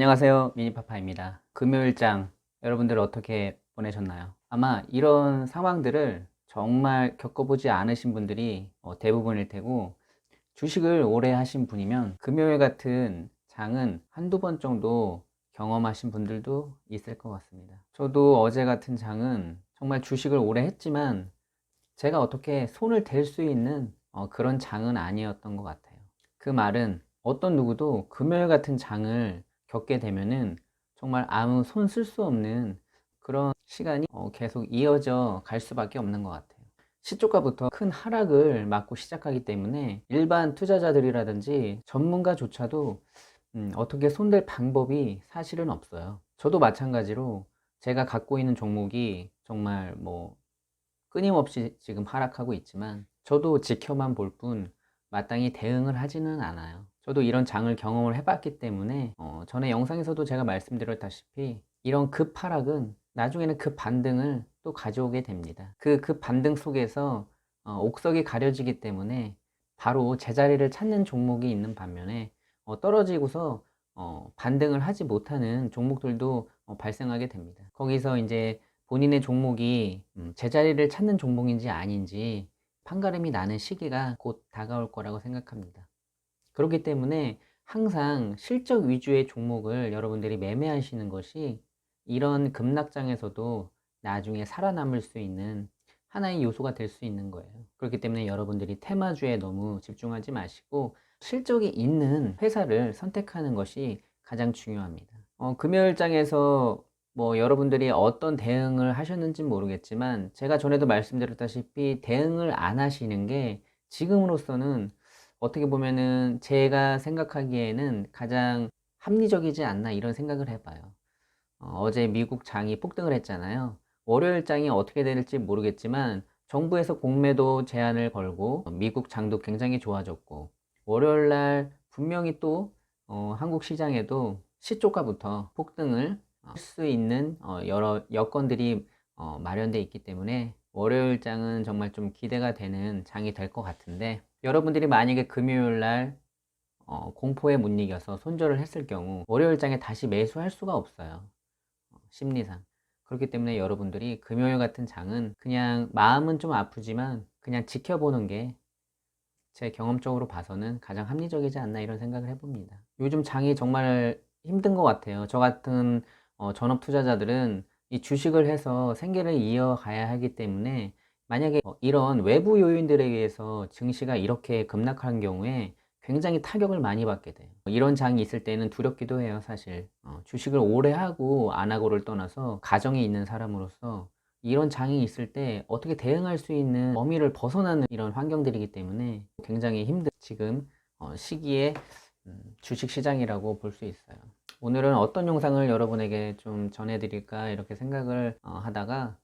안녕하세요. 미니파파입니다. 금요일장 여러분들 어떻게 보내셨나요? 아마 이런 상황들을 정말 겪어보지 않으신 분들이 대부분일 테고, 주식을 오래 하신 분이면 금요일 같은 장은 한두 번 정도 경험하신 분들도 있을 것 같습니다. 저도 어제 같은 장은 정말 주식을 오래 했지만 제가 어떻게 손을 댈 수 있는 그런 장은 아니었던 것 같아요. 그 말은 어떤 누구도 금요일 같은 장을 겪게 되면은 정말 아무 손 쓸 수 없는 그런 시간이 계속 이어져 갈 수밖에 없는 것 같아요. 시초가부터 큰 하락을 맞고 시작하기 때문에 일반 투자자들이라든지 전문가조차도 어떻게 손댈 방법이 사실은 없어요. 저도 마찬가지로 제가 갖고 있는 종목이 정말 끊임없이 지금 하락하고 있지만 저도 지켜만 볼 뿐 마땅히 대응을 하지는 않아요. 저도 이런 장을 경험을 해봤기 때문에 전에 영상에서도 제가 말씀드렸다시피 이런 급하락은 나중에는 급 반등을 또 가져오게 됩니다. 급 반등 속에서 옥석이 가려지기 때문에 바로 제자리를 찾는 종목이 있는 반면에 떨어지고서 반등을 하지 못하는 종목들도 발생하게 됩니다. 거기서 이제 본인의 종목이 제자리를 찾는 종목인지 아닌지 판가름이 나는 시기가 곧 다가올 거라고 생각합니다. 그렇기 때문에 항상 실적 위주의 종목을 여러분들이 매매하시는 것이 이런 급락장에서도 나중에 살아남을 수 있는 하나의 요소가 될 수 있는 거예요. 그렇기 때문에 여러분들이 테마주에 너무 집중하지 마시고 실적이 있는 회사를 선택하는 것이 가장 중요합니다. 금요일장에서 여러분들이 어떤 대응을 하셨는지 모르겠지만 제가 전에도 말씀드렸다시피 대응을 안 하시는 게 지금으로서는 어떻게 보면은 제가 생각하기에는 가장 합리적이지 않나 이런 생각을 해봐요. 어제 미국 장이 폭등을 했잖아요. 월요일 장이 어떻게 될지 모르겠지만 정부에서 공매도 제한을 걸고 미국 장도 굉장히 좋아졌고, 월요일 날 분명히 또 한국 시장에도 시초가부터 폭등을 할 수 있는 여러 여건들이 마련되어 있기 때문에 월요일 장은 정말 좀 기대가 되는 장이 될 것 같은데, 여러분들이 만약에 금요일 날 공포에 못 이겨서 손절을 했을 경우 월요일 장에 다시 매수할 수가 없어요. 심리상. 그렇기 때문에 여러분들이 금요일 같은 장은 그냥 마음은 좀 아프지만 그냥 지켜보는 게 제 경험적으로 봐서는 가장 합리적이지 않나 이런 생각을 해봅니다. 요즘 장이 정말 힘든 것 같아요. 저 같은 전업 투자자들은 이 주식을 해서 생계를 이어가야 하기 때문에 만약에 이런 외부 요인들에 의해서 증시가 이렇게 급락한 경우에 굉장히 타격을 많이 받게 돼요. 이런 장이 있을 때는 두렵기도 해요, 사실. 주식을 오래 하고 안 하고를 떠나서 가정에 있는 사람으로서 이런 장이 있을 때 어떻게 대응할 수 있는 범위를 벗어나는 이런 환경들이기 때문에 굉장히 힘든 지금 시기에 주식 시장이라고 볼 수 있어요. 오늘은 어떤 영상을 여러분에게 좀 전해드릴까 이렇게 생각을 하다가,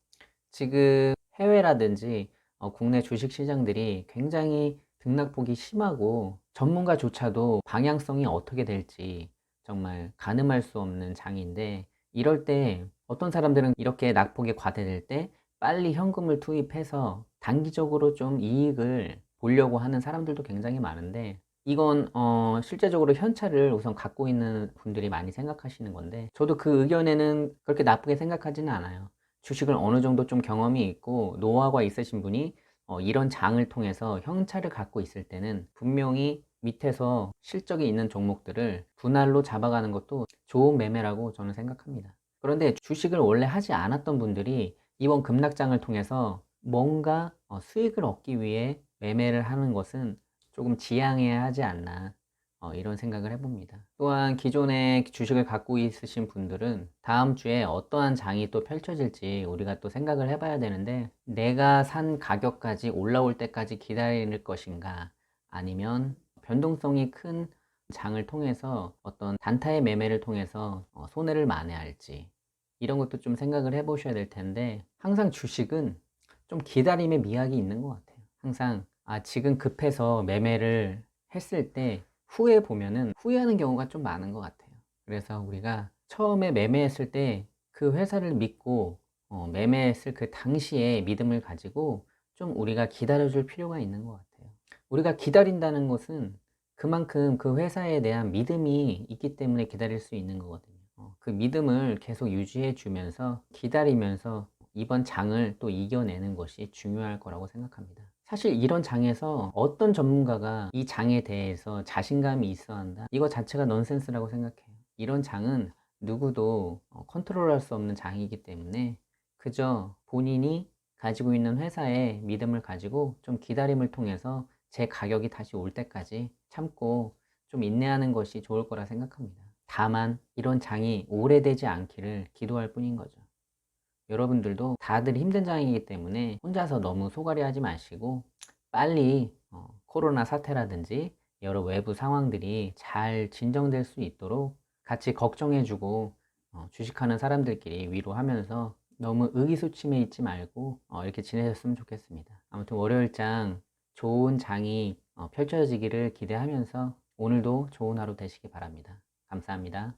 지금 해외라든지 국내 주식 시장들이 굉장히 등락폭이 심하고 전문가조차도 방향성이 어떻게 될지 정말 가늠할 수 없는 장인데, 이럴 때 어떤 사람들은 이렇게 낙폭이 과대될 때 빨리 현금을 투입해서 단기적으로 좀 이익을 보려고 하는 사람들도 굉장히 많은데, 이건 실제적으로 현찰을 우선 갖고 있는 분들이 많이 생각하시는 건데, 저도 그 의견에는 그렇게 나쁘게 생각하지는 않아요. 주식을 어느 정도 좀 경험이 있고 노하우가 있으신 분이 이런 장을 통해서 현찰을 갖고 있을 때는 분명히 밑에서 실적이 있는 종목들을 분할로 잡아가는 것도 좋은 매매라고 저는 생각합니다. 그런데 주식을 원래 하지 않았던 분들이 이번 급락장을 통해서 뭔가 수익을 얻기 위해 매매를 하는 것은 조금 지양해야 하지 않나 이런 생각을 해봅니다. 또한 기존에 주식을 갖고 있으신 분들은 다음 주에 어떠한 장이 또 펼쳐질지 우리가 또 생각을 해봐야 되는데, 내가 산 가격까지 올라올 때까지 기다릴 것인가, 아니면 변동성이 큰 장을 통해서 어떤 단타의 매매를 통해서 손해를 만회할지, 이런 것도 좀 생각을 해보셔야 될 텐데, 항상 주식은 좀 기다림의 미학이 있는 것 같아요. 항상 지금 급해서 매매를 했을 때 후에 보면은 후회하는 경우가 좀 많은 것 같아요. 그래서 우리가 처음에 매매했을 때 그 회사를 믿고 매매했을 그 당시에 믿음을 가지고 좀 우리가 기다려줄 필요가 있는 것 같아요. 우리가 기다린다는 것은 그만큼 그 회사에 대한 믿음이 있기 때문에 기다릴 수 있는 거거든요. 그 믿음을 계속 유지해 주면서 기다리면서 이번 장을 또 이겨내는 것이 중요할 거라고 생각합니다. 사실 이런 장에서 어떤 전문가가 이 장에 대해서 자신감이 있어 한다? 이거 자체가 넌센스라고 생각해요. 이런 장은 누구도 컨트롤할 수 없는 장이기 때문에 그저 본인이 가지고 있는 회사에 믿음을 가지고 좀 기다림을 통해서 제 가격이 다시 올 때까지 참고 좀 인내하는 것이 좋을 거라 생각합니다. 다만 이런 장이 오래되지 않기를 기도할 뿐인 거죠. 여러분들도 다들 힘든 장이기 때문에 혼자서 너무 소갈이 하지 마시고 빨리 코로나 사태라든지 여러 외부 상황들이 잘 진정될 수 있도록 같이 걱정해주고 주식하는 사람들끼리 위로하면서 너무 의기소침해 있지 말고 이렇게 지내셨으면 좋겠습니다. 아무튼 월요일장 좋은 장이 펼쳐지기를 기대하면서 오늘도 좋은 하루 되시기 바랍니다. 감사합니다.